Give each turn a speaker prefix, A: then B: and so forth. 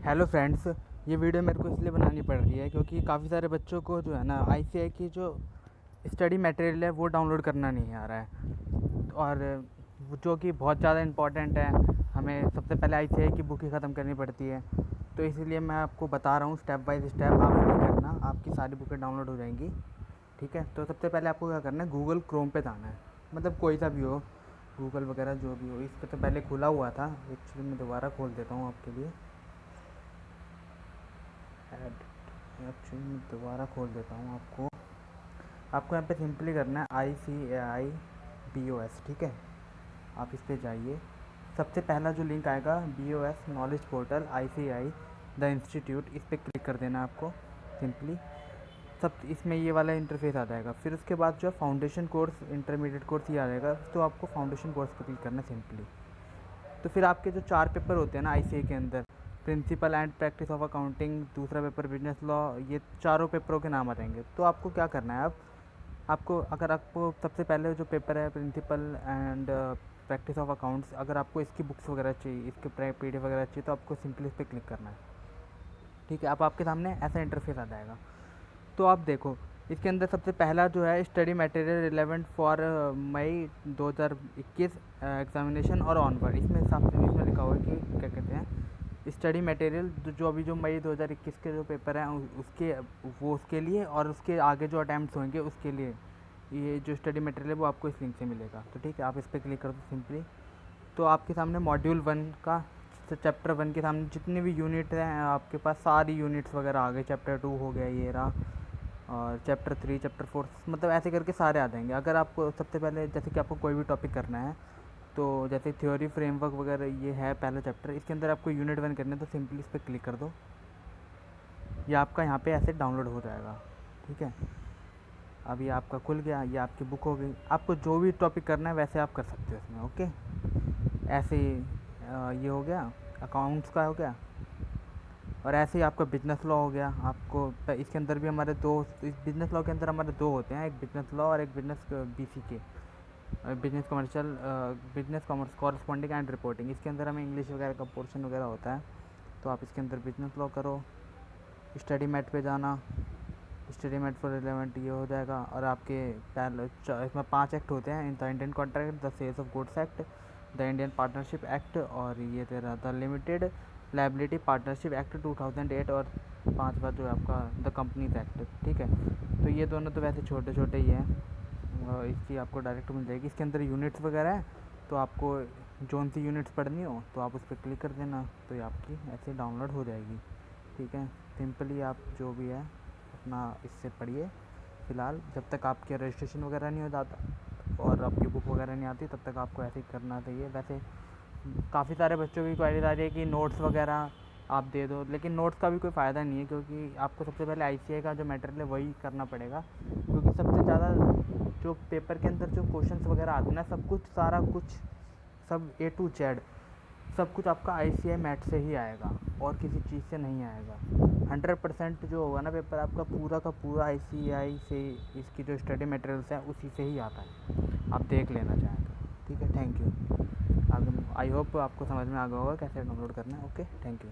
A: Hello friends, ये video मेरे को इसलिए बनानी पड़ रही है क्योंकि काफ़ी सारे बच्चों को जो है ना आईसीएआई की जो स्टडी मटेरियल है वो डाउनलोड करना नहीं आ रहा है और जो कि बहुत ज़्यादा इम्पॉर्टेंट है। हमें सबसे पहले आईसीएआई की बुक ही ख़त्म करनी पड़ती है, तो इसीलिए मैं आपको बता रहा हूँ स्टेप बाय स्टेप। आप वही करना, आपकी सारी बुकें डाउनलोड हो जाएंगी। ठीक है, तो सबसे पहले आपको क्या करना है, गूगल क्रोम पे जाना है। मतलब कोई सा भी हो, गूगल वगैरह जो भी हो। इस पर तो पहले खुला हुआ था, एक्चुअली मैं दोबारा खोल देता हूँ आपके लिए। एक्चुअली मैं दोबारा खोल देता हूँ आपको यहाँ पे सिंपली करना है ICAI BOS। ठीक है, आप इस पर जाइए। सबसे पहला जो लिंक आएगा BOS knowledge portal ICAI the institute, इस पर क्लिक कर देना आपको सिंपली। सब इसमें ये वाला इंटरफेस आ जाएगा। फिर उसके बाद जो फाउंडेशन कोर्स, इंटरमीडिएट कोर्स ये आ जाएगा, तो आपको फाउंडेशन कोर्स पर क्लिक करना है सिंपली। तो फिर आपके जो 4 पेपर होते हैं ना आईसीए के अंदर, principle and practice of accounting, दूसरा पेपर बिजनेस लॉ, ये चारों पेपरों के नाम आ जाएंगे। तो आपको क्या करना है, अब आपको अगर आपको सबसे पहले जो पेपर है principle and practice of accounts, अगर आपको इसकी बुक्स वगैरह चाहिए, इसके PDF वगैरह चाहिए, तो आपको सिंपली इस पर क्लिक करना है। ठीक है, अब आपके सामने ऐसा इंटरफेस आ जाएगा। तो आप देखो, इसके अंदर सबसे पहला जो है study material relevant for May 2021 examination और ऑनवर्ड। इसमें साफ इसमें लिखा हुआ है कि क्या कहते हैं, स्टडी मटेरियल जो अभी जो मई 2021 के जो पेपर हैं उसके उसके लिए, और उसके आगे जो अटैम्प्ट होंगे उसके लिए ये जो स्टडी मटेरियल है वो आपको इस लिंक से मिलेगा। तो ठीक है, आप इस पर क्लिक कर दो सिंपली। तो आपके सामने मॉड्यूल 1 का, चैप्टर 1 के सामने जितने भी यूनिट हैं आपके पास, सारी यूनिट्स वगैरह आ गए। चैप्टर 2 हो गया ये रहा, और चैप्टर 3, चैप्टर 4, मतलब ऐसे करके सारे आ जाएंगे। अगर आपको सबसे पहले जैसे कि आपको कोई भी टॉपिक करना है, तो जैसे थ्योरी फ्रेमवर्क वगैरह ये है पहला चैप्टर, इसके अंदर आपको यूनिट 1 करना है, तो सिंपली इस पर क्लिक कर दो। ये आपका यहाँ पे ऐसे डाउनलोड हो जाएगा। ठीक है, अब ये आपका खुल गया, ये आपकी बुक हो गई। आपको जो भी टॉपिक करना है वैसे आप कर सकते हो इसमें। ओके, ऐसे ये हो गया, अकाउंट्स का हो गया, और ऐसे ही आपका बिजनेस लॉ हो गया। आपको इसके अंदर भी हमारे दो, इस बिजनेस लॉ के अंदर हमारे दो होते हैं, एक बिजनेस लॉ और एक business BCK, business commercial, business commerce corresponding and reporting. इसके अंदर हमें इंग्लिश वगैरह का पोर्शन वगैरह होता है। तो आप इसके अंदर बिजनेस लॉ करो, स्टडी मैट पे जाना, स्टडी मैट फॉर रिलेवेंट ये हो जाएगा। और आपके इसमें 5 एक्ट होते हैं, the Indian contract, the sales of goods act, the Indian partnership act, और ये तेरा the limited liability partnership act 2008, और 5वां जो है आपका द कंपनीज एक्ट। ठीक है, तो ये दोनों तो वैसे छोटे छोटे ही हैं, इसकी आपको डायरेक्ट मिल जाएगी। इसके अंदर यूनिट्स वगैरह हैं, तो आपको जोन सी यूनिट्स पढ़नी हो तो आप उस पर क्लिक कर देना, तो ये आपकी ऐसे डाउनलोड हो जाएगी। ठीक है, सिंपली आप जो भी है अपना इससे पढ़िए। फ़िलहाल जब तक आपके रजिस्ट्रेशन वगैरह नहीं हो जाता और आपकी बुक वगैरह नहीं आती, तब तक आपको ऐसे ही करना चाहिए। वैसे काफ़ी सारे बच्चों की क्वेरीज आ रही है कि नोट्स वगैरह आप दे दो, लेकिन नोट्स का भी कोई फ़ायदा नहीं है, क्योंकि आपको सबसे पहले आईसीआई का जो मटेरियल है वही करना पड़ेगा। क्योंकि सबसे ज़्यादा जो पेपर के अंदर जो क्वेश्चंस वगैरह आते हैं ना, सब कुछ सारा कुछ सब A to Z सब कुछ आपका ICAI मैट से ही आएगा और किसी चीज़ से नहीं आएगा। 100% जो होगा ना पेपर आपका पूरा का पूरा ICAI से, इसकी जो स्टडी मटेरियल्स हैं उसी से ही आता है। आप देख लेना चाहें तो। ठीक है, थैंक यू। आई होप आपको समझ में आ गया होगा कैसे डाउनलोड करना है। Okay, thank you.